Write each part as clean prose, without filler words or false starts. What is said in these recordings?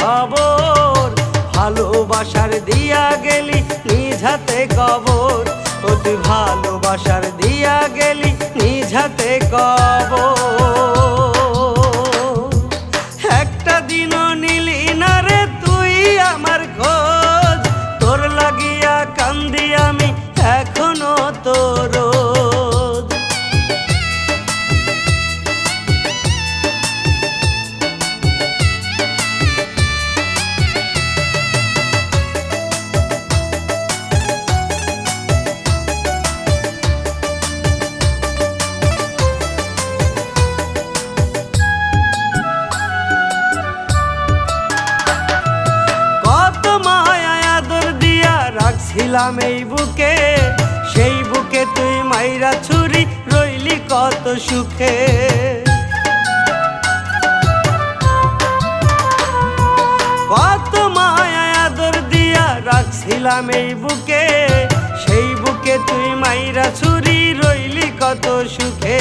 খবর, ভালোবাসার দিয়া গেলি নিজ হাতে কবর। ও তুই ভালোবাসার দিয়া গেলি নিজ হাতে কবর। একটা দিনও নিলি না রে তুই আমার খোঁজ, তোর লাগিয়া কান্দি আমি এখনো তোর। ছিলাম এই বুকে, সেই বুকে তুই মাইরা ছুরি রইলি কত সুখে। কত মায়া আদর দিয়া রাখছিলাম এই বুকে, সেই বুকে তুই মাইরা ছুরি রইলি কত সুখে।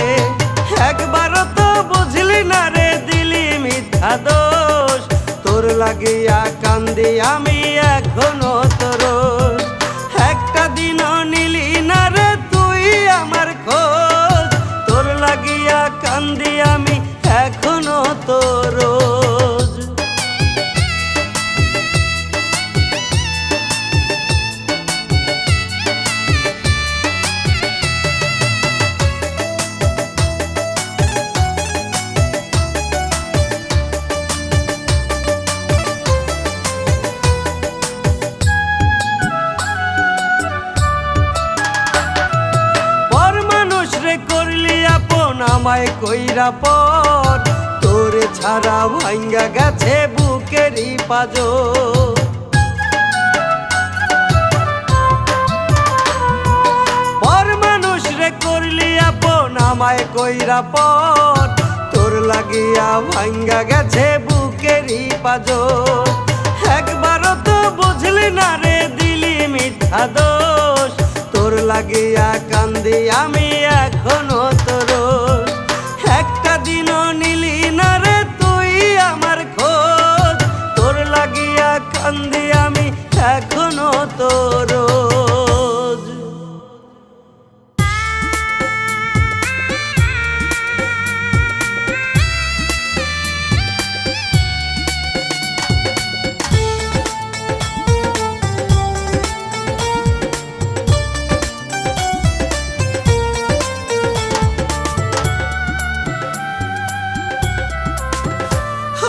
একবারও তো বুঝলি না রে দিলি মিথ্যা দোষ, তোর লাগিয়া কান্দি আমি এখনো তোর। একটা দিনও নিলি না রে তুই আমার খোঁজ, তোর লাগিয়া কান্দি আমি এখনো তোর। আমায় কইরা পর তোরে ছাড়া ভাঙ্গা গেছে বুকেরই পাজর। পর মানুষ রে করলি আপন আমায় কইরা পর, তোর লাগিয়া ভাঙ্গা গেছে বুকেরই পাজর। একবারও তো বুঝলি না রে দিলি মিথ্যা দোষ, তোর লাগিয়া কান্দি আমি এখনো তোর। একটা দিনও নিলি না রে তুই আমার খোঁজ, তোর লাগিয়া কান্দি আমি এখনো তোর।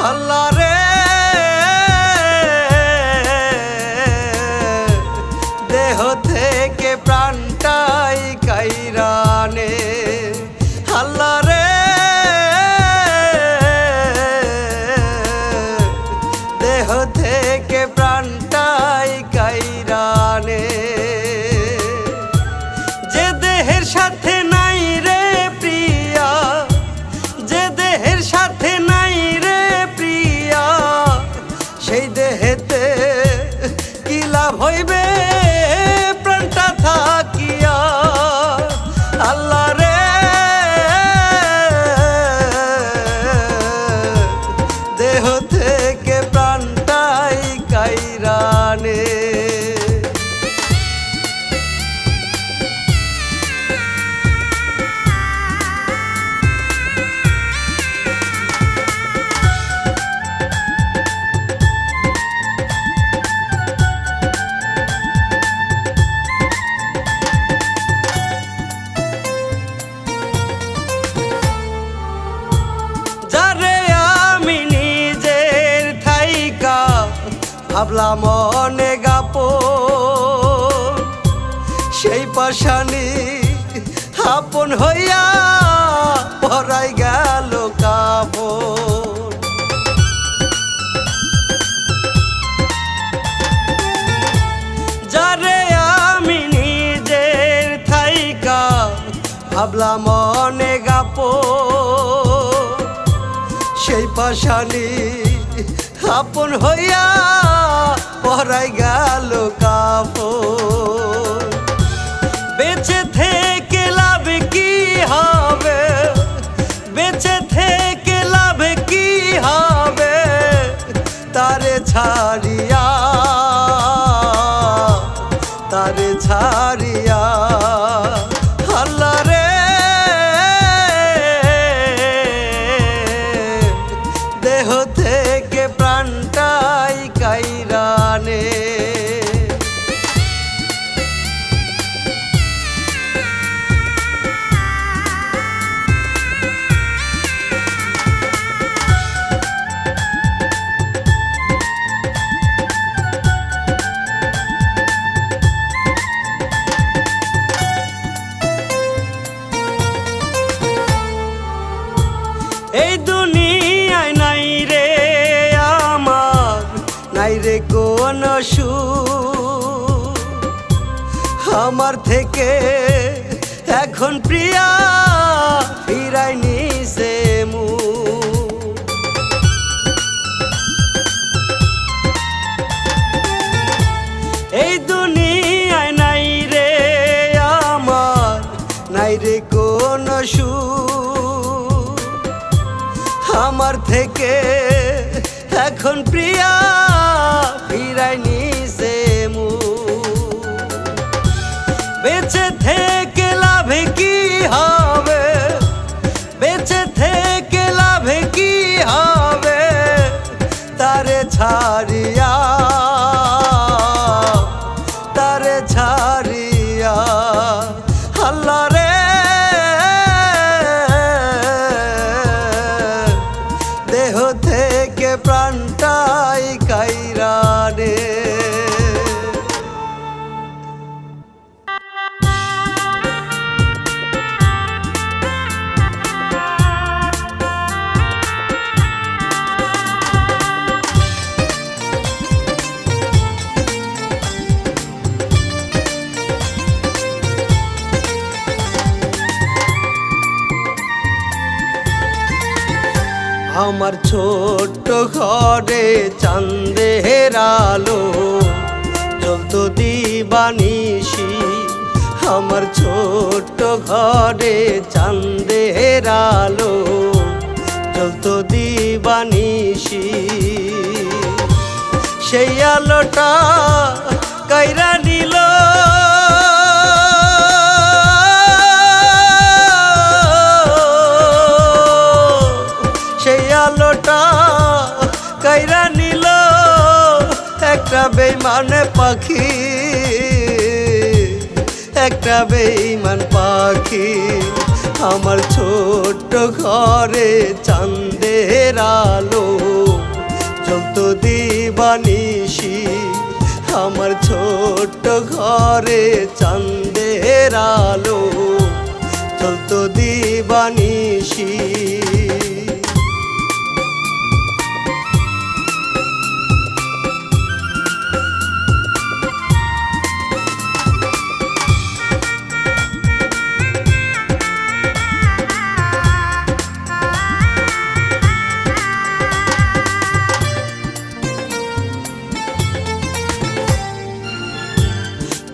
আল্লাহ রে দেহ থেকে প্রাণটাই কাইরানে, আল্লাহ রে দেহ থেকে প্রাণটাই কাইরানে। যে দেহের সাথে নাই রে প্রিয়া, যে দেহের সাথে নাই রে প্রিয়া, সেই দেহেতে কি লাভ হইবে প্রাণটা থাকিয়া। আল্লাহ রে দেহ থেকে প্রাণটাই কাইরানে। ভাবলাম অনেক আপন, সেই পাশানি আপন হইয়া পরাই গেল কাপড়। যারে আমি নিজের থাইকা ভাবলাম অনেক আপন, সেই পাশানি আপন হইয়া পরাই গেল কাপড়। বেঁচে থেকে লাভ কি হবে, বেঁচে থেকে লাভ কি হবে, তারে ছাড়িয়া, তারে ছাড়িয়া আল্লাহ রে দেহ থেকে প্রাণটাই কাইরানে। এই দুনিয়ায় নাই রে আমার, নাই রে কোন সুখ আমার থেকে এখন প্রিয়া ফিরাই নিছে মুখ। এই দুনিয়ায় নাই রে আমার, নাই রে কোন সুখ আমার থেকে এখন প্রিয়া ফিরাই নিছে মুখ। বেঁচে থেকে লাভে কি হবে, বেঁচে থেকে লাভে কি হবে তারে ছাড়িয়া, তারে ছাড়িয়া আল্লাহ রে দেহ থেকে প্রাণটাই কাইরানে। আমার ছোট্ট ঘরে চাঁদের আলো জ্বলতো দিবানিশি, আমার ছোট্ট ঘরে চাঁদের আলো জ্বলতো দিবানিশি। সেই আলোটা কাইরা নিল, সেই আলোটা কাইরা নিল একটা বেঈমান পাখি, একটা বেঈমান পাখি। আমার ছোট্ট ঘরে চাঁদের আলো জ্বলতো দিবানিশি, আমার ছোট্ট ঘরে চাঁদের আলো জ্বলতো দিবানিশি।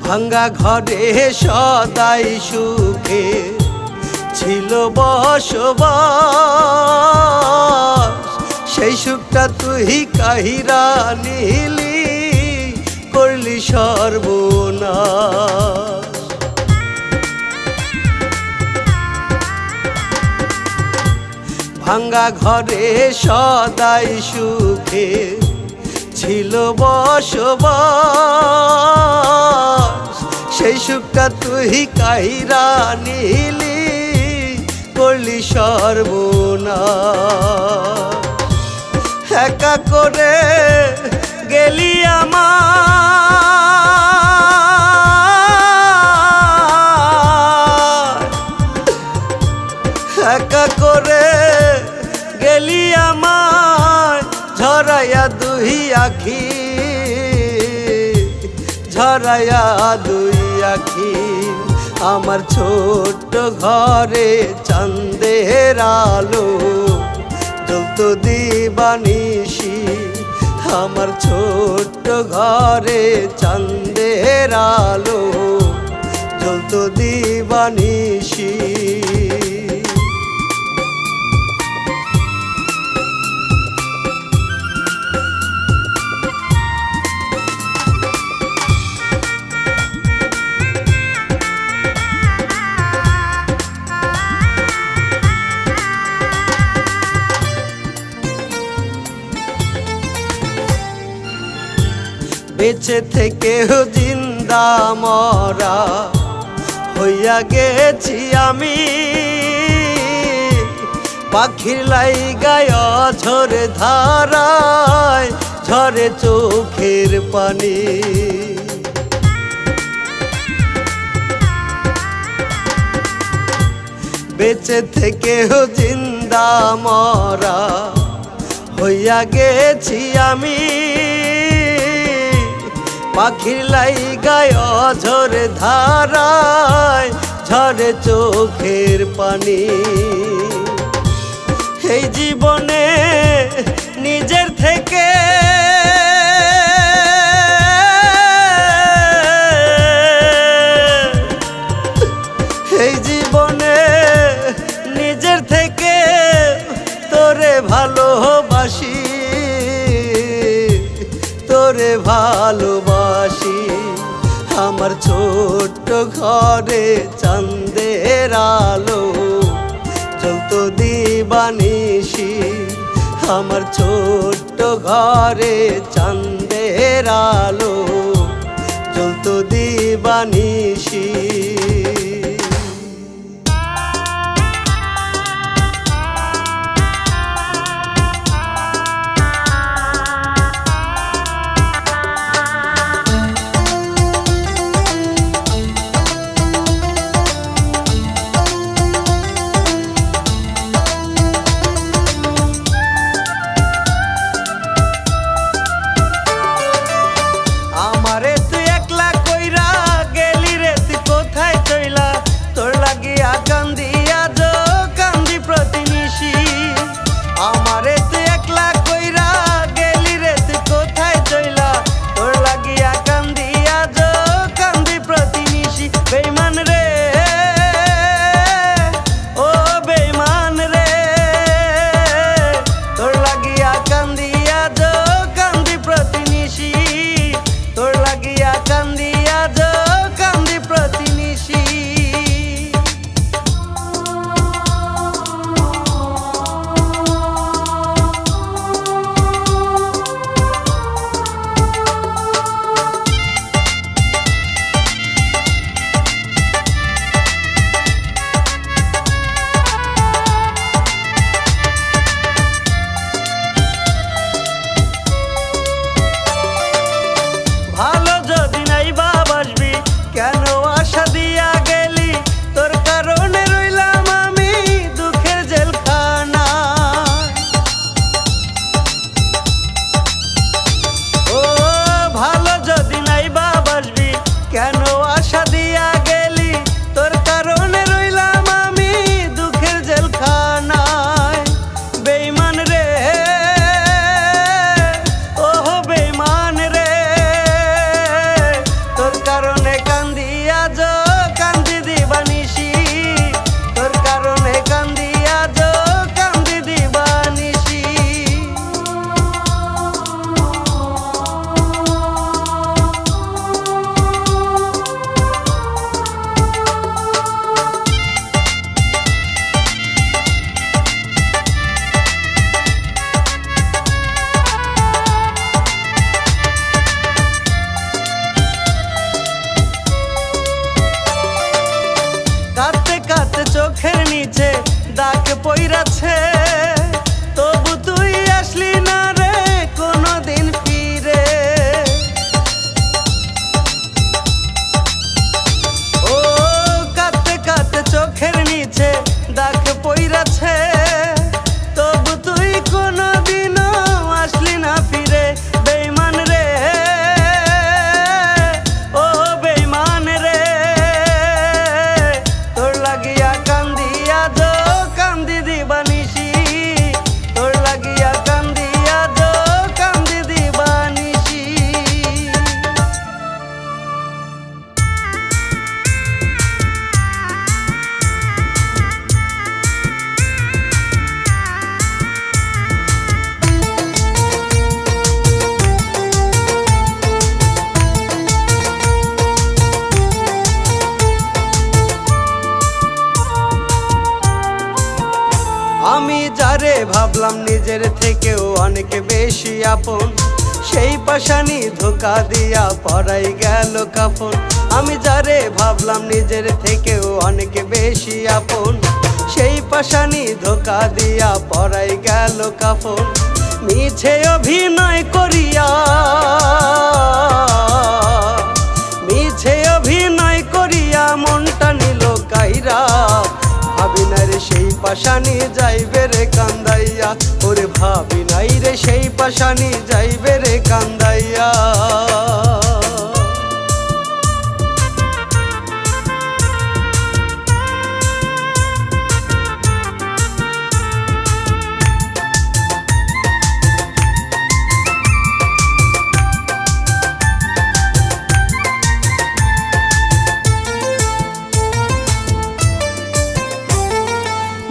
ভাঙ্গা ঘরে সদাই সুখে ছিল বসবাস, সেই সুখটা তুই কাহিরা নিলি করলি সর্বনাশ। ভাঙ্গা ঘরে সদাই সুখে ছিল বসবাস, সেই সুখটা তুই কাহিরা নিলি করলি সর্বনাশ। একা করে গেলি আমার, একা করে গেলি আমার ঝরাইয়া দুই আখি, ঝরাইয়া দুই আখি। আমার ছোট্ট ঘরে চাঁদের আলো জ্বলতো দিবানিশি, আমার ছোট্ট ঘরে চাঁদের আলো জ্বলতো দিবানিশি। বেঁচে থেকেও জিন্দা মরা হইয়া গেছি আমি। পাখির লাইগায় ঝরে ধারায় ঝরে চোখের পানি। বেঁচে থেকেও জিন্দা মরা হইয়া গেছি আমি। পাখির লাইগায় ঝরে ধারায় ঝরে চোখের পানি। এই জীবনে নিজের থেকে এই জীবনে নিজের থেকে তোরে ভালোবাসি, তোরে ভালোবাসি। আমার ছোট্ট ঘরে চাঁদের আলো জ্বলতো দিবানিশি। আমার ছোট্ট ঘরে চাঁদের আলো জ্বলতো দিবানিশি। চোখের নিচে দাগ পইরাছে, তবু তুই আসলি না রে কোনদিন ফিরে। ও কাঁদতে কাঁদতে চোখের নিচে দাগ পইরাছে, তবু তুই কোনদিনও আসলি না ফিরে। বেঈমান রে, ও বেঈমান রে, তোর লাগিয়া কান্দিয়া যো কান্দি দিবানিশি, তোর লাগিয়া কান্দিয়া যো কান্দি দিবানিশি। আমি যারে ভাবলাম নিজের থেকেও অনেক বেশি আপন, সেই পাশানি ধোকা ধোকা দিয়া পরাই গেল কাফন। আমি যারে ভাবলাম নিজের থেকেও অনেক বেশি আপন, সেই পাশানি ধোকা দিয়া পরাই গেল কাফন। মিছে অভিনয় করিয়া, মিছে অভিনয় করিয়া মনটা নিল কাইরা। ভাবি নাই রে সেই পাশানি যাইবে রে কান্দাইয়া, ওরে ভাবি নাই রে সেই পাশানি যাইবে রে কান্দাইয়া।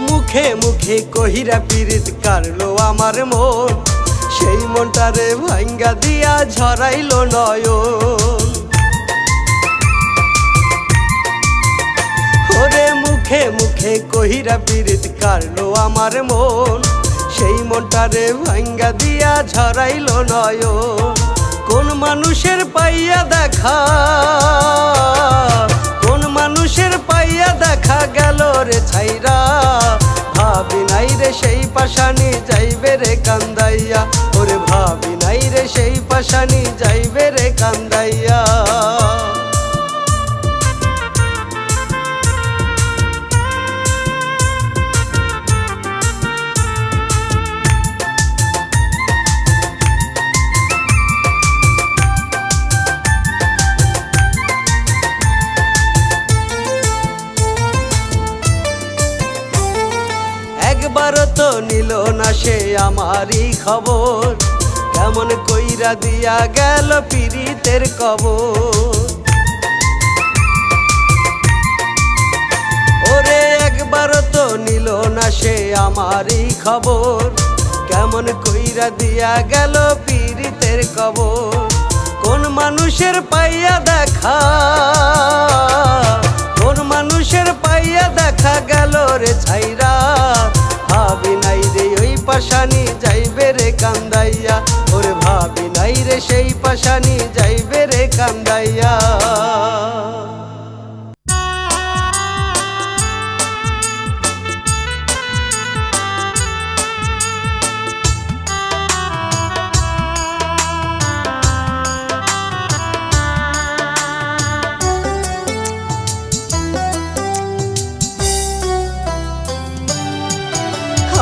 মুখে মুখে কহিরা পীড়িত কারলো আমার মন, সেই মনটারে ভাঙ্গা দিয়া ঝরাইলো নয়ন। ওরে মুখে মুখে কহিরা পীড়িত কারলো আমার মন, সেই মনটারে ভাঙ্গা দিয়া ঝরাইলো নয়ন। কোন মানুষের পাইয়া দেখা, কোন মানুষের পাইয়া দেখা গেল রে ছাইরা। ভাবি নাই রে সেই পাশানি যাইবে রে কান্দাইয়া, ওরে ভাবি নাই রে সেই পাশানি যাইবে রে কান্দাইয়া। একবারও তো নিল না সে আমারই খবর, কেমন কইরা দিয়া গেল পীড়িতের কবর। ওরে একবারও তো নিল না সে আমারই খবর, কেমন কইরা দিয়া গেল পীড়িতের কবর। কোন মানুষের পাইয়া দেখা, কোন মানুষের পাইয়া দেখা গেল রে ছাইরা। ভাবি নাই রে ওই পাশানি যাইবে রে কান্দাইয়া, ওরে ভাবি নাই রে সেই পাশানি যাইবে রে কান্দাইয়া।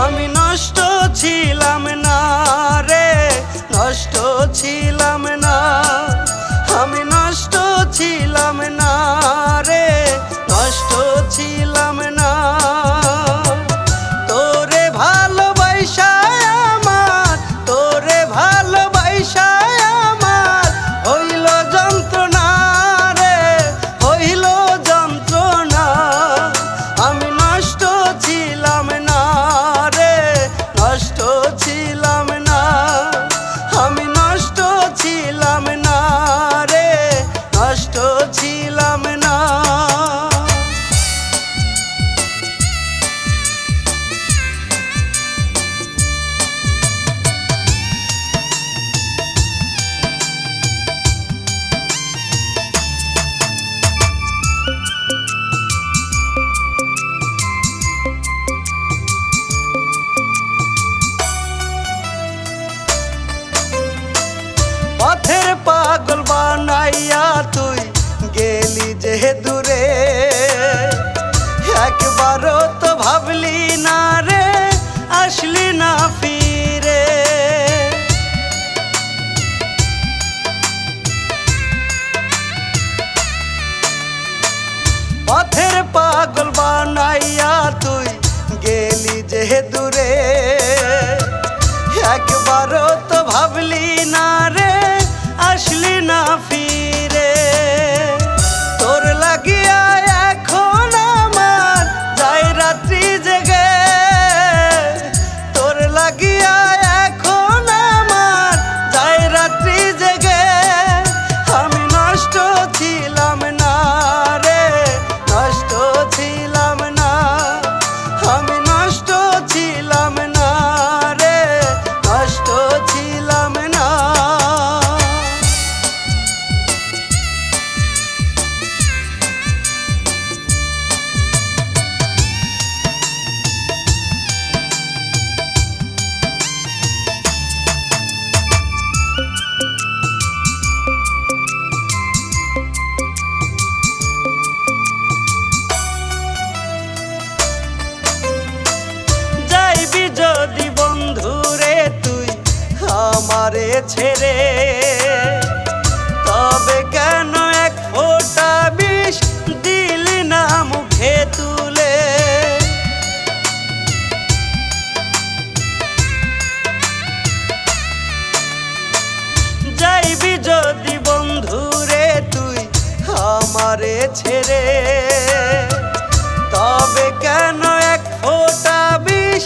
আমি নষ্ট ছিলাম না রে, নষ্ট ছিলাম না, আমি নষ্ট ছিলাম না রে, নষ্ট ছিলাম না। তোরে ভালোবাসা আমার, তোরে ভালোবাসা আমার হইল যন্ত্রণা রে, হইল যন্ত্রণা। আমি নষ্ট ছিলাম না রে, নষ্ট ছিলাম না, আমি নষ্ট ছিলাম না রে, নষ্ট ছিলাম না। পথের পাগল বানাইয়া তুই গেলি যে দূরে, একবারও তো ভাবলি না রে আসলি না ফিরে। পথের পাগল বানাইয়া তুই গেলি যে দূরে, একবারও তো ভাবলি না রে আসলি না ফিরে। তোর লাগিয়া এখন আমার যাই রাত্রি জেগে, তোর লাগিয়া এখন আমার যাই রাত্রি জেগে। আমি নষ্ট ছিলাম না রে, নষ্ট ছিলাম না, আমি নষ্ট ছিলাম না রে, নষ্ট ছিলাম না। ছেড়ে, তবে কেন এক ফোঁটা বিষ দিলি না মুখে তুলে? যাইবি যদি বন্ধুরে তুই আমারে ছেড়ে, তবে কেন এক ফোঁটা বিষ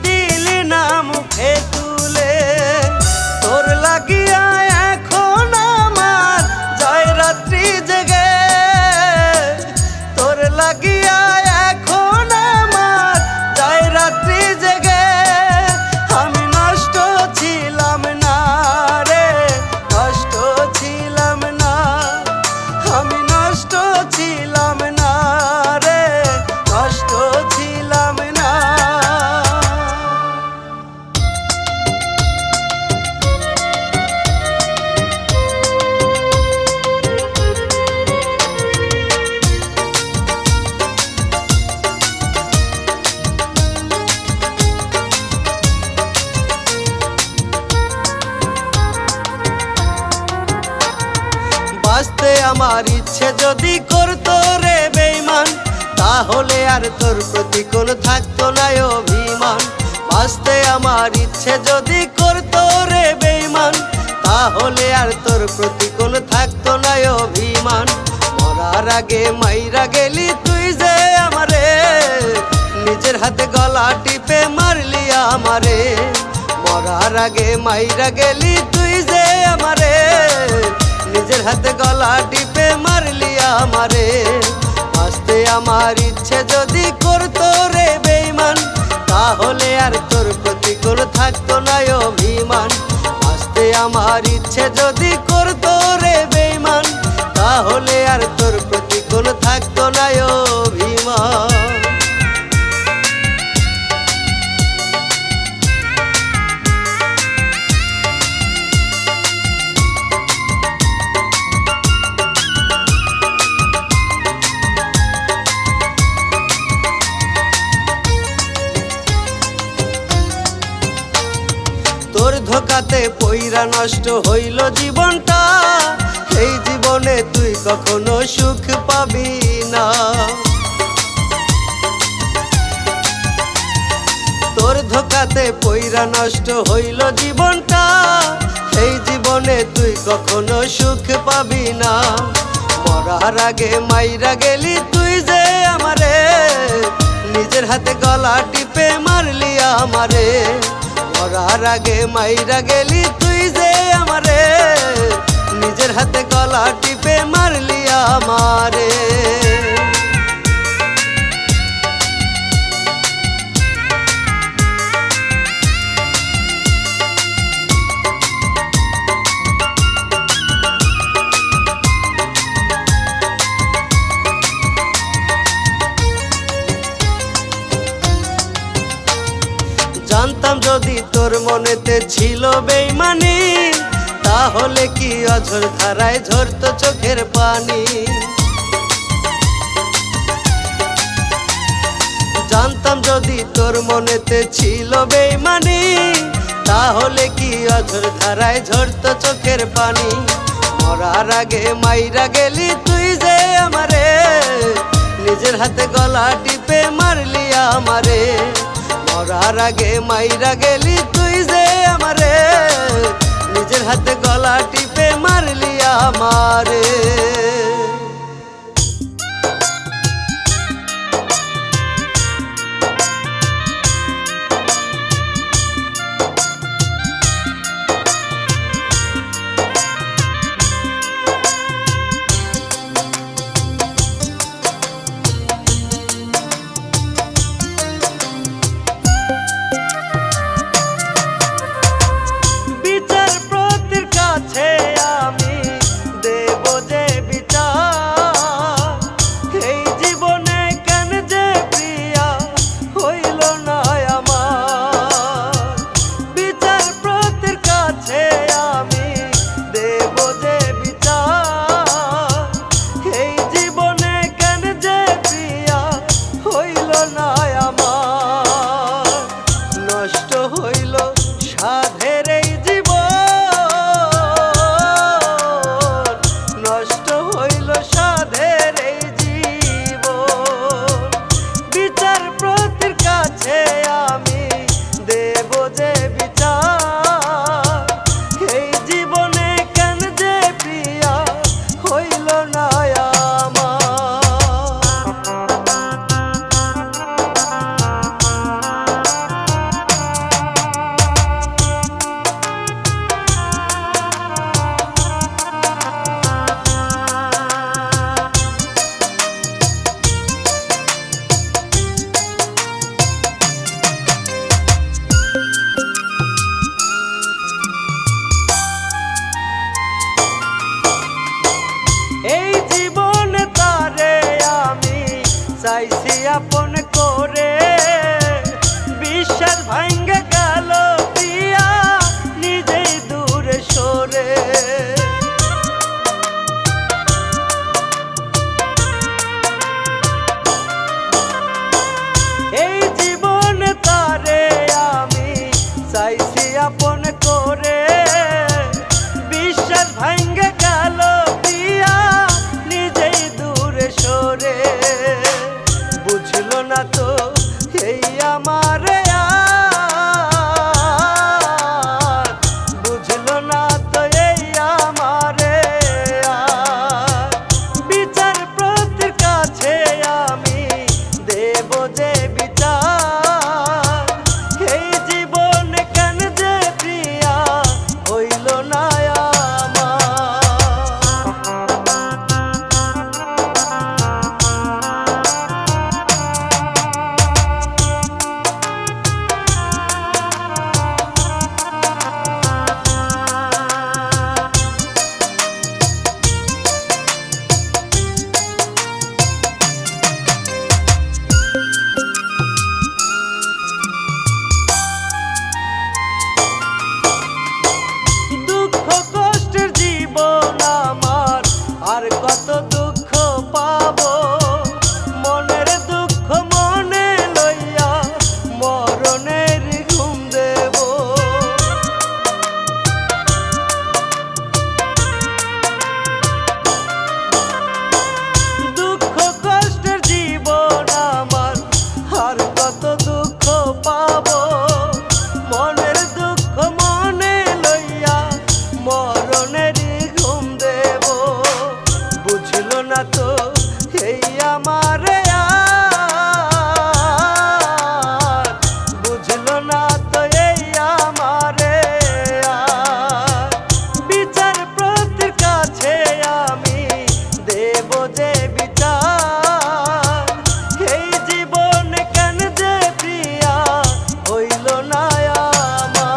দিলি না মুখে তুলে? তোর লাগিয়া এখন আমার যায় রাত্রি জেগে, তোর লাগিয়া এখন আমার যায় রাত্রি জেগে। আমি নষ্ট ছিলাম না রে, নষ্ট ছিলাম না, আমি নষ্ট ছিলাম না রে, নষ্ট ছিলাম না। বাঁচতে আমার ইচ্ছে যদি করতো রে বেঈমান, তাহলে আর তোর প্রতি কোনো থাকতো না অভিমান। বাঁচতে আমার ইচ্ছে যদি করতো রে বেঈমান, তাহলে আর তোর প্রতি কোনো থাকতো না অভিমান। মরার আগে মাইরা গেলি তুই যে আমারে, নিজের হাতে গলা টিপে মারলি আমারে। মরার আগে মাইরা গেলি তুই যে আমারে, নিজের হাতে গলা টিপে মারলি আমারে। বাঁচতে আমার ইচ্ছে যদি করতো রে বেঈমান, তাহলে আর তোর প্রতি কোনো থাকতো না অভিমান। বাঁচতে আমার ইচ্ছে যদি করতো রে বেঈমান, তাহলে আর তোর প্রতি কোনো থাকতো না অভিমান। তোর ধোকাতে পইরা নষ্ট হইল জীবনটা, এই জীবনে তুই কখনো সুখ পাবি না। তোর ধোকাতে পইরা নষ্ট হইল জীবনটা, এই জীবনে তুই কখনো সুখ পাবি না। মরার আগে মাইরা গেলি তুই যে আমারে, নিজের হাতে গলা টিপে মারলি আমারে। মরার আগে মাইরা গেলি তুই যে আমারে, নিজের হাতে গলা টিপে মারলি আমারে। জানতাম যদি তোর মনেতে ছিল বেঈমানি, তাহলে কি অঝোর ধারায় ঝরতো চোখের পানি। জানতাম যদি তোর মনেতে ছিল বেঈমানি, তাহলে কি অঝোর ধারায় ঝরতো চোখের পানি। মরার আগে মাইরা গেলি তুই যে আমারে, নিজের হাতে গলা টিপে মারলি আমারে। মরার আগে মাইরা গেলি তুই যে আমারে, নিজের হাতে গলা টিপে মারলি আমারে। বিচারপতির কাছে আমি দেব যে এই জীবনে তারে আমি চাইছি আপন করে, বিশ্বাস ভাঙ্গে গেল প্রিয়া নিজেই দূরে সরে। বুঝলো না তো এই আমার আর, বুঝলো না তো এই আমারে আর। বিচারপতির কাছে আমি দেব যে বিচার, এই জীবনে কেন যে প্রিয়া হইল না আমার। দুঃখ কষ্টের জীবন আমার, আর কত দুঃখ পাবো। মনের দুঃখ মনে লইয়া মরণের ঘুম দেব। দুঃখ কষ্টের জীবন আমার, আর কত দুঃখ পাবো। মনের দুঃখ মনে লইয়া মরণের ঘুম দেব। বুঝলো না তো এই আমার আর, বুঝলো না তো এই আমারে আর। বিচারপতির কাছে আমি দেব যে বিচার, এই জীবনে কেন যে প্রিয়া হইল না আমার।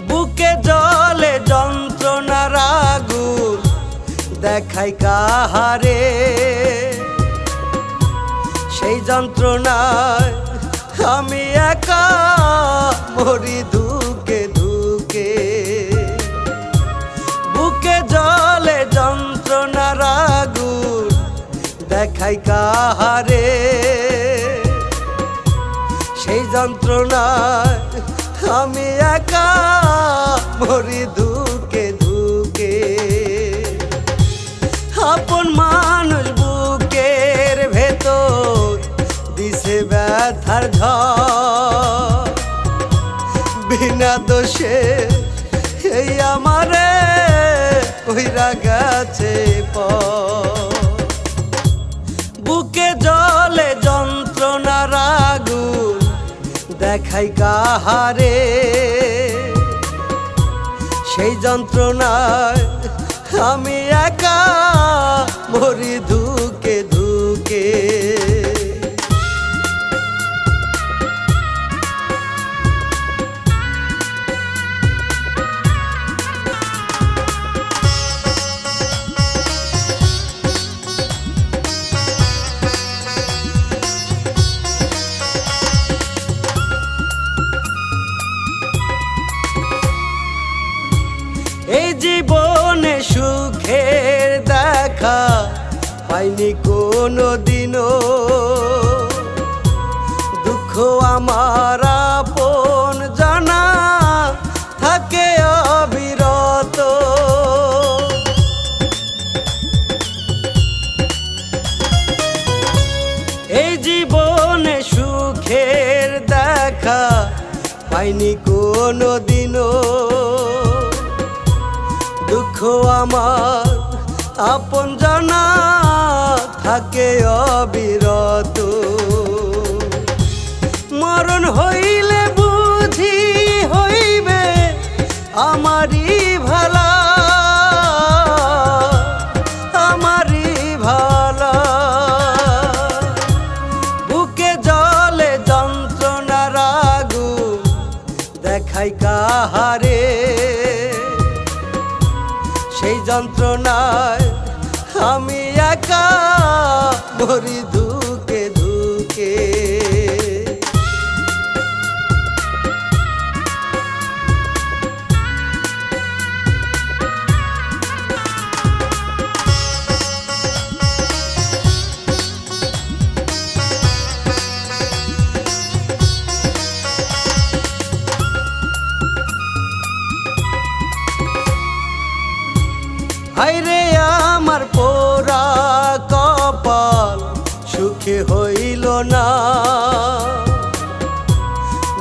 বুকে জলে যন্ত্রণার আগুন দেখাই কাহারে, সেই যন্ত্রণায় আমি একা মরি ধুকে ধুকে। বুকে জলে যন্ত্রণার আগুন দেখাই কাহারে, সেই যন্ত্রণায় আমি একা মরি ধুকে ধুকে। আপন মানুষ বুকের ভেতর দিছে ব্যথার ঝড়, বিনা দোষে এই আমারে কইরা গেছে পর। বুকে জলে যন্ত্রণার আগুন দেখাই কাহারে, সেই যন্ত্রণায় আমি একা মরি ধুকে ধুকে। এই জীবনে সুখের দেখা পাইনি কোনো দিনও, দুঃখ আমার আপন জানা থাকে অবিরত। এই জীবনে সুখের দেখা পাইনি কোনো দিনও, দুঃখ আমার আপন জানা থাকে অবিরত। মরণ হইলে বুঝি হইবে আমারই ভালা, আমারই ভালা। সুখে হইল না,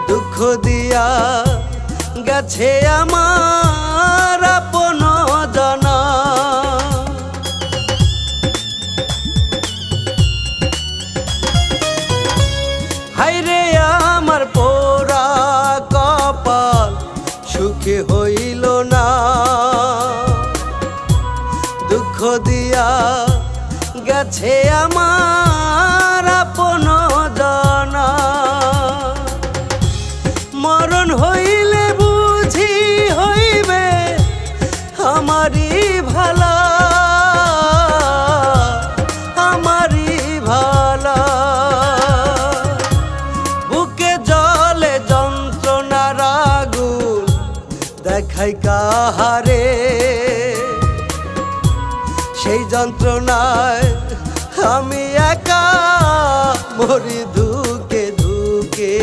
দুঃখ দিয়া গেছে আমার আপন জানা। হায়রে আমার পোড়া কপাল সুখে হইল না, দুঃখ দিয়া গেছে আমার আপন জানা। মরণ হইলে বুঝি হইবে আমারই ভালা, আমারই ভালা। বুকে জলে যন্ত্রণার আগুন দেখাই কাহারে, সেই যন্ত্রণায় আমি একা মরি ধুকে ধুকে।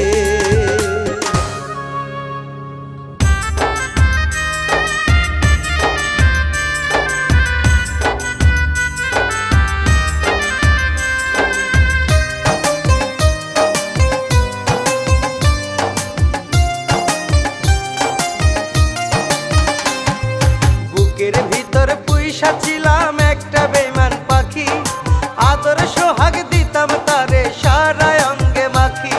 বুকের ভিতর পুইসা ছিলাম একটা বেঈমান পাখি, আদর সোহাগ দিতাম তারে সারা অঙ্গে মাখি।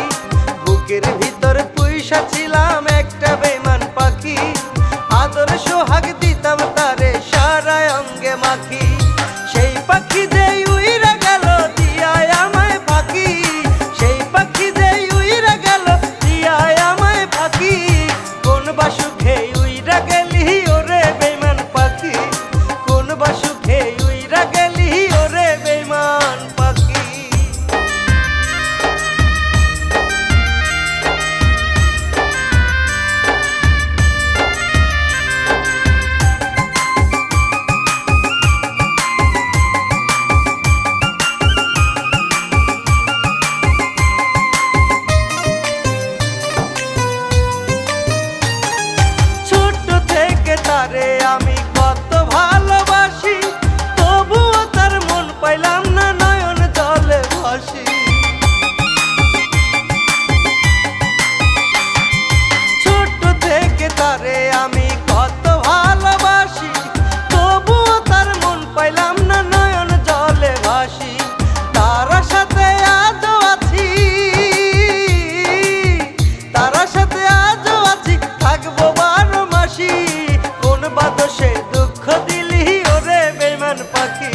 বুকের ভিতর পুইসা ছিলাম একটা বেঈমান পাখি, আদর সোহাগ দিতাম তারে সারা অঙ্গে মাখি। সেই পাখি যে উইরা গেল দিয়ায় আমায় ফাঁকি, সেই পাখি যে উইরা গেল দিয়ায় আমায় ফাঁকি। কোন বা সুখে উইরা গেলি ওরে বেঈমান পাখি, কোন বা সুখে উইরা গেলি ওরে বেঈমান পাখি। ছোট থেকে তারে আমি কত ভালোবাসি, তবুও তার মন পাইলাম না, নয়ন জলে ভাসি। ছোট থেকে তারে আমি কত ভালোবাসি, তবুও তার মন পাইলাম না, নয়ন জলে ভাসি। তার সাথে আজও আছি, তার সাথে আজও আছি, থাকবো 12 মাসি। কোন বাদশে দুঃখ দিলি ওরে বেঈমান পাখি,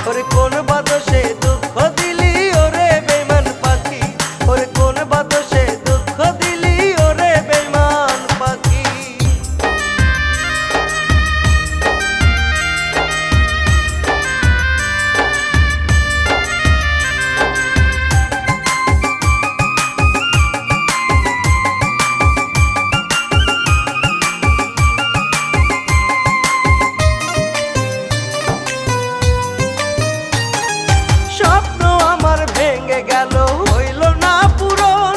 ওরে কোন বাদশে দুঃখ দিলি ওরে বেঈমান পাখি, ওরে কোন বাদশে দুঃখ দিলি ওরে বেঈমান পাখি। স্বপ্ন আমার ভেঙে গেল হইল না পূরণ,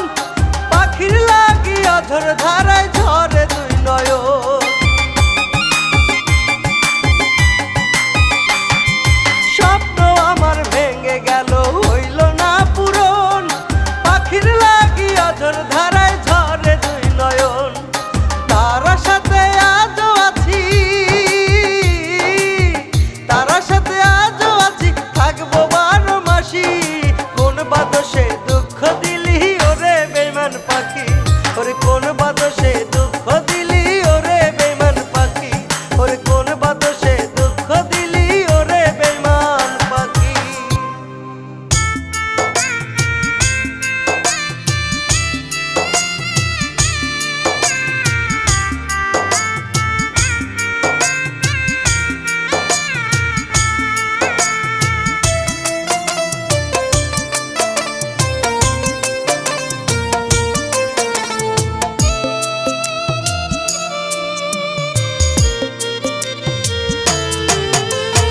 পাখির লাগি অধর ধারায় ঝরে দুই নয়ন। স্বপ্ন আমার ভেঙে গেল হইল না পূরণ, পাখির লাগি অধর ধারায় ঝরে দুই নয়ন। তার সাথে আজও আছি, তার সাথে আজও আছি, থাকবো 12 মাসি। কোন বাদশে দুঃখ দিলি ওরে বেঈমান পাখি, ওরে কোন বাদশে দুঃখ দিলি ওরে বেঈমান পাখি, ওরে কোন বাদশে দুঃখ দিলি ওরে বেঈমান পাখি।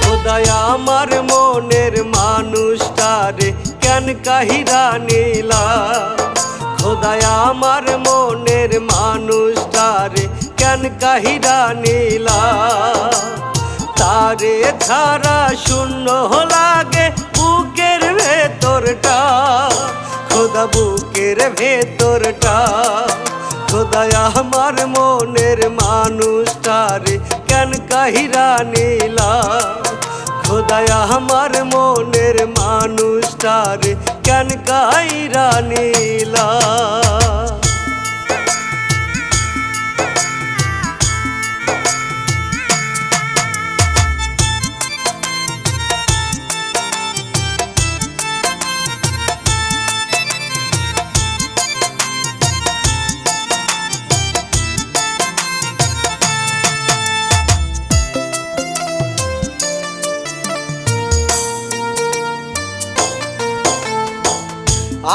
খোদায় আমার মনের মানুষটারে কেন কাহিরা নিলা, খোদায় আমার মনের মানুষটারে কেন কাহিরা নীলা। তারে ছাড়া শূন্য লাগে বুকের ভেতর ভেতরটা, খোদা বুকের ভেতরটা। খোদা আমার মনের মানুষটারে কেন কাহিরা নিলা, খোদা আমার মনের মানুষটারে কেন কাহিরা নিলা।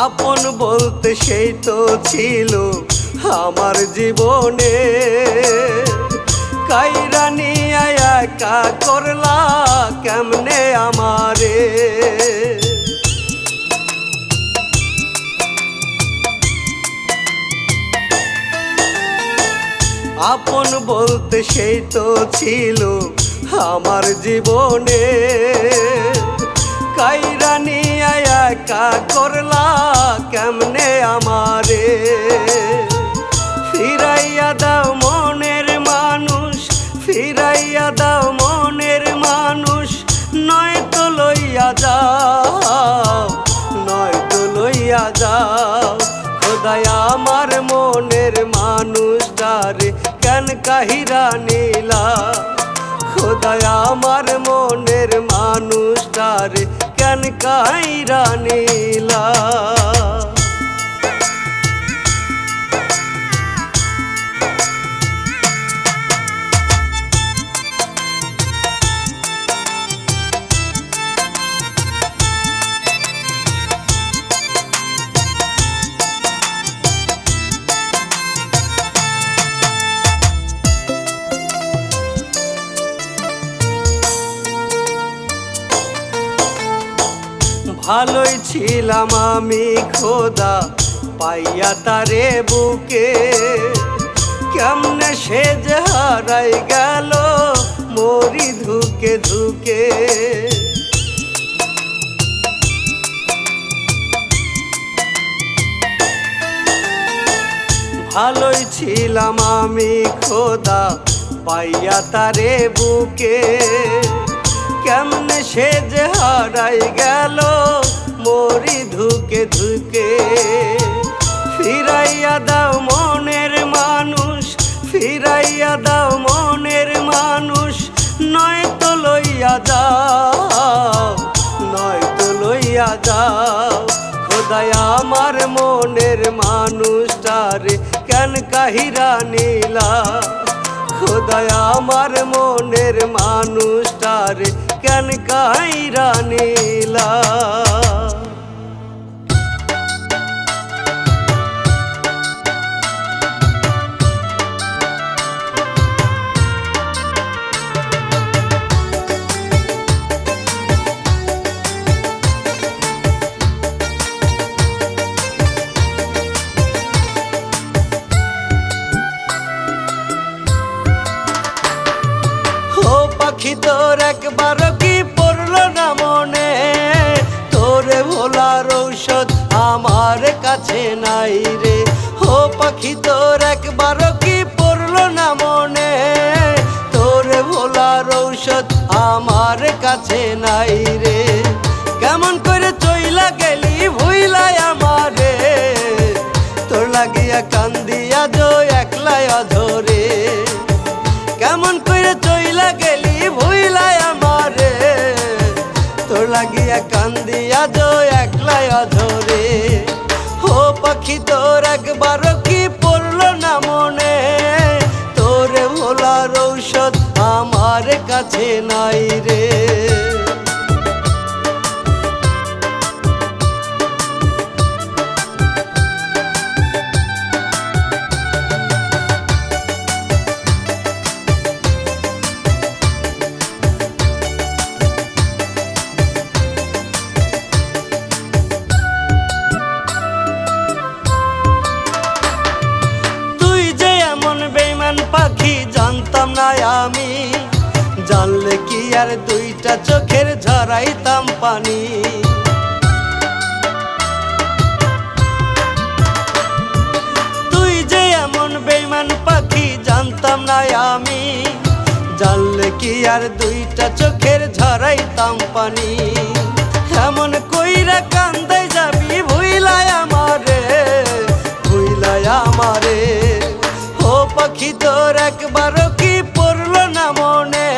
আপন বলতে সেই তো ছিল আমার জীবনে, কাইরা নিয়া একা করলা কেমনে আমারে। আপন বলতে সেই তো ছিল আমার জীবনে, কাইরা নিয়া একা করলা কেমনে আমারে। ফিরাইয়া দাও মনের মানুষ, ফিরাইয়া দাও মনের মানুষ, নয়তো লইয়া যাও, নয়তো লইয়া যাও। খোদাই আমার মনের মানুষটারে কেন কাহিরা নিলা, খোদাই আমার মনের মানুষটারে কেন কাহিরা নিলা। ভালোই ছিলাম আমি খোদা পাইয়া তারে বুকে, কেমনে সে যে হারাই গেল মরি ধুকে ধুকে। ভালোই ছিলাম আমি খোদা পাইয়া তারে বুকে, কেমনে সে যে হারাই গেল মরি ধুকে ধুকে। ফিরাইয়া দাও মনের মানুষ, ফিরাইয়া দাও মনের মানুষ, নয়তো লইয়া যাও, নয়তো লইয়া যাও। খোদাই আমার মনের মানুষটারে কেন কাহিরা নিলা, খোদাই আমার মনের মানুষটারে কেন কাহিরা নিলা। পাখি তোর একবারও কি পড়লো না মনে, তোরে ভোলার ঔষধ আমার কাছে নাই রে। ও পাখি তোর একবারও কি পড়লো না মনে, তোরে ভোলার ঔষধ আমার কাছে নাই রে। কেমন করে চইলা গেলি ভুইলাই আমারে, তোর লাগিয়া কান্দিয়া যো একলাই অধরে। কেমন করে চইলা গেলি ভুইলাই আমারে, তোর লাগিয়া কান্দিয়া যো একলাই অধরে। ও পাখি তোর একবারও কি পড়লো না মনে, তোরে ভোলার ঔষধ আমার কাছে নাই রে। পাখি জানতাম না আমি, জানলে কি আর দুইটা চোখের ঝরাইতাম পানি। কি আর দুইটা চোখের ঝরাইতাম পানি। এমন কইরা কান্দাই যাবি ভুইলায় আমারে, ভুইলায় আমারে। ও পাখি তোর একবারও কি পড়লো না মনে,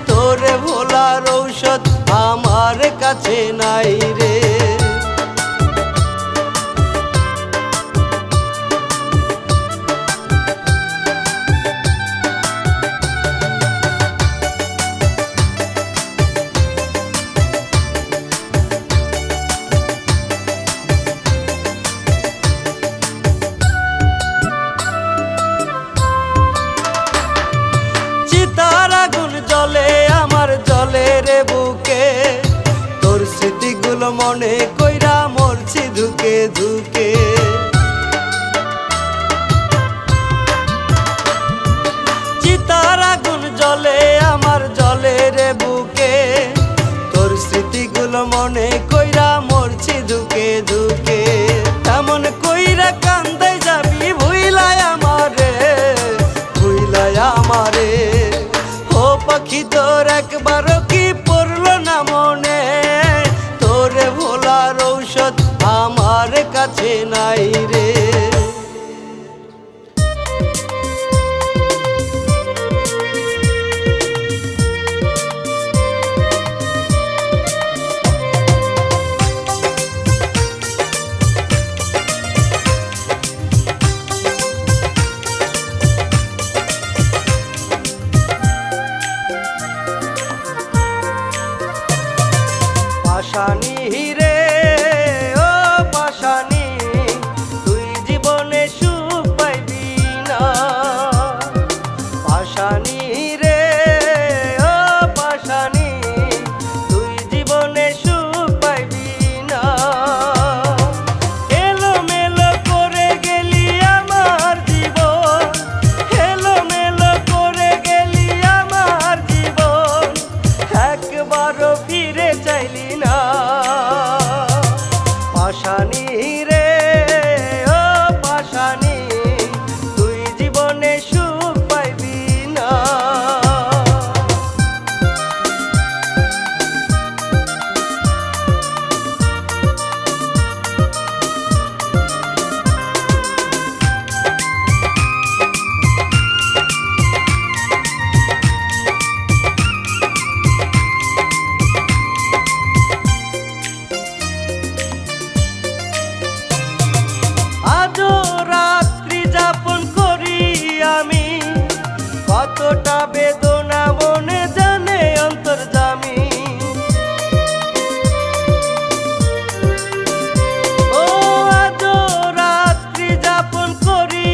তোরে ভোলার ঔষধ আমার কাছে নাই রে। চিতার আগুন জ্বলে আমার জলে রে বুকে, তোর স্মৃতিগুলো মনে কইরা মরছি ধুকে ধুকে। চিতার আগুন জ্বলে আমার জলে রে বুকে, তোর স্মৃতিগুলো মনে কইরা মরছি ধুকে ধুকে। এমন কইরা কান্দাই যাবি ভুইলায় আমারে, ভুইলায় আমারে। ও পাখি তোর একবারও কি পড়লো না মনে, তোরে ভোলার ঔষধ আমার কাছে নাই রে। পাশানি রে ও পাশানি, তুই জীবনে সুখ পাইবি না। পাশানি রে ও পাশানি, তুই জীবনে সুখ পাইবি না। এলো মেলো করে গেলি আমার জীবন, এলো মেলো করে গেলি আমার জীবন, একবারও ফিরে চাইলি না। পাশানি রে ও পাশানি, তুই জীবনে সুখ পাইবি না। আজও রাত্রি যাপন করি আমি, কতটা বেদনা মনে জানে অন্তর্যামী। ও আজও রাত্রি যাপন করি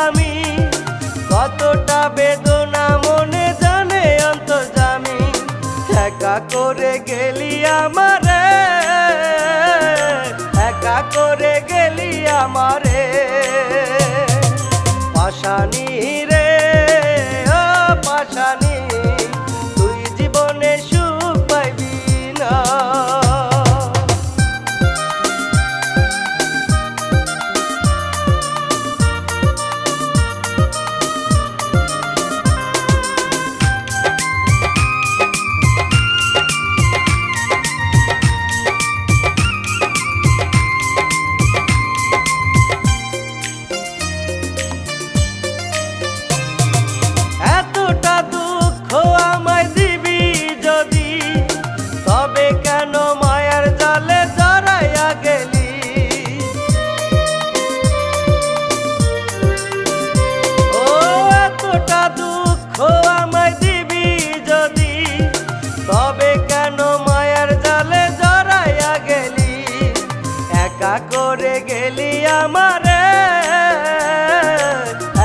আমি, কতটা বেদনা মনে জানে অন্তর্যামী। একা করে গেলি আমারে, একা করে গেলি আমারে। পাশানি রে ও পাশানি, তুই জীবনে সুখ পাইবি না। এতটা দুঃখ আমায় দিবি যদি, তবে কেন মায়ার জালে জড়াইয়া গেলি। ও এতটা দুঃখ আমায় দিবি যদি, তবে কেন মায়ার জালে জড়াইয়া গেলি। একা করে গেলি আমারে,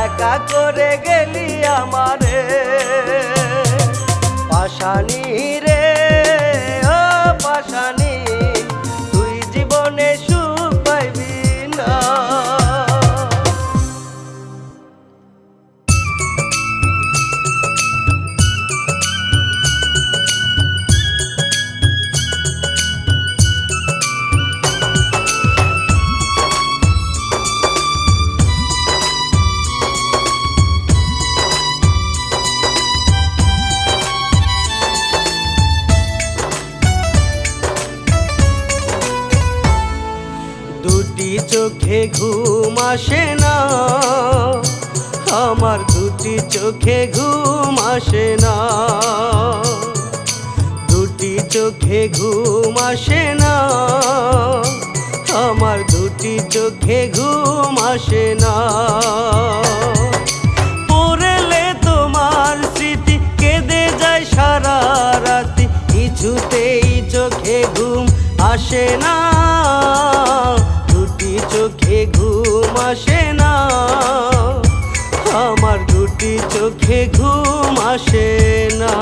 একা করে গেলি আমারে। পাশানি রে ও পাশানি, তুই জীবনে সুখ পাইবি না। দুটি চোখে ঘুম আসে না, আমার দুটি চোখে ঘুম আসে না, দুটি চোখে ঘুম আসে না, আমার দুটি চোখে ঘুম আসে না। পড়লে তোমার স্মৃতি কেঁদে যায় সারা রাতি, কিছুতেই চোখে ঘুম আসে না, দুটি চোখে ঘুম আসে না, আমার দুটি চোখে ঘুম আসে না।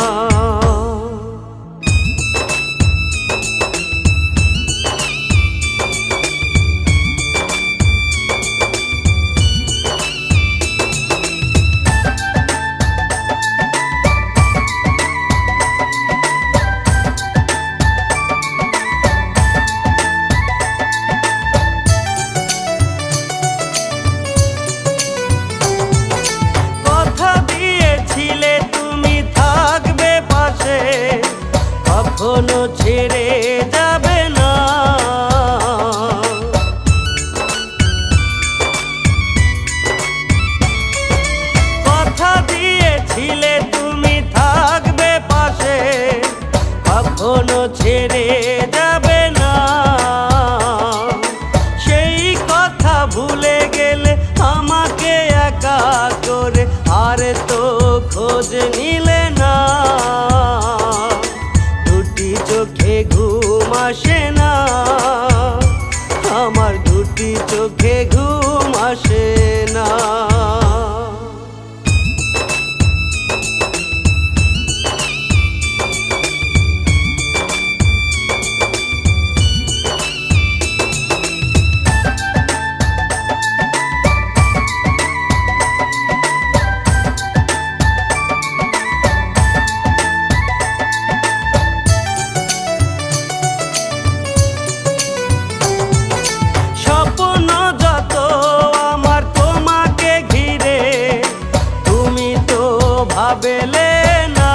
কখনো ছেড়ে যাবে না, কথা দিয়েছিলে তুমি থাকবে পাশে, কখনো ছেড়ে যাবে না, সেই কথা ভুলে গেলে আমাকে একা করে আর তো খোঁজ নিলে না, চোখে ঘুম আসে না, আমার দুটি চোখে ঘুম আসে না। ভাবেলে না,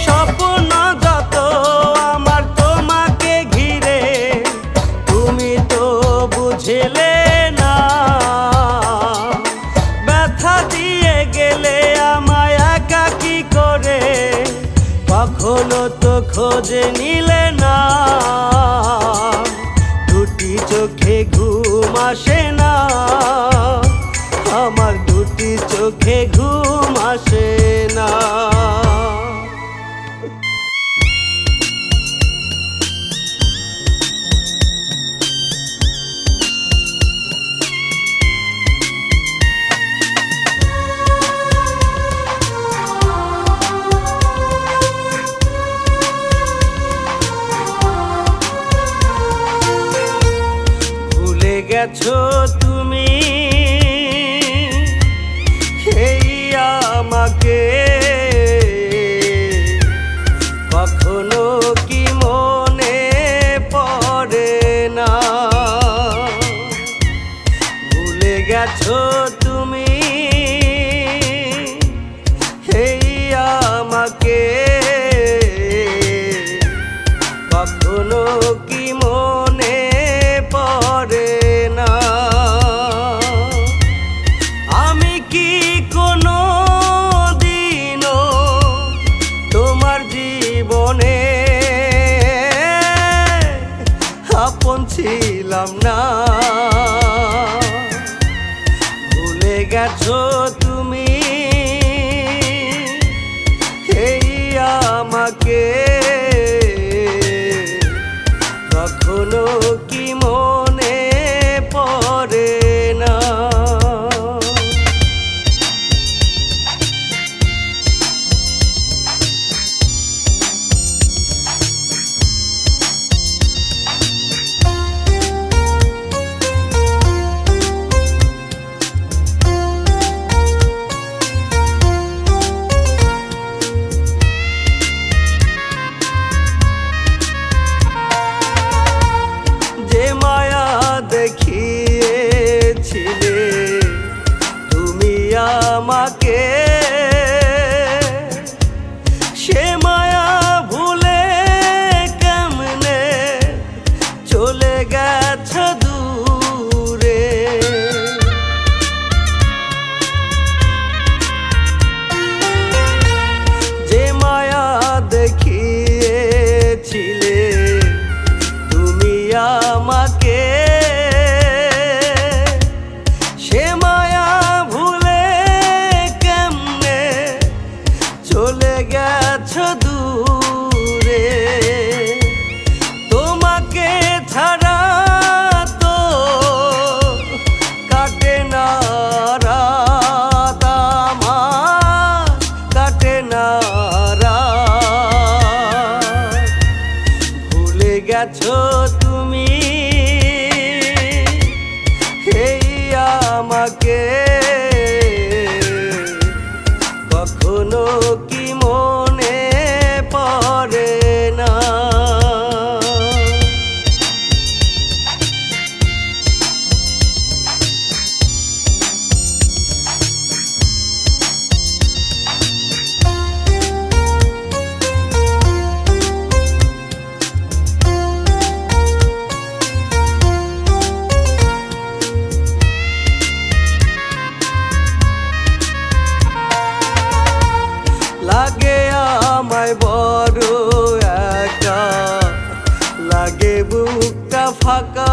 স্বপ্ন যত আমার তোমাকে ঘিরে, তুমি তো বুঝলে না, ব্যথা দিয়ে গেলে আমায় একাকী করে, কখনো তো খোঁজ নিলে না, দুটি চোখে ঘুম আসে না, আমার দুটি চোখে ঘুম আসে না। গেছো তুমি এই আমাকে, কখনো কি মনে পড়ে না, ভুলে গেছো তুমি এই আমাকে, কখনো কি মনে পড়ে না, আমি কি কোনো দিনও তোমার জীবনে আপন ছিলাম না, ভুলে গেছো তুমি এই আমাকে, কখনো কি মনে পড়ে না। গেছো তুমি এই আমাকে কখনো কি মনে পড়ে না। লাগে আমায় বড় একা, লাগে বুকটা ফাঁকা।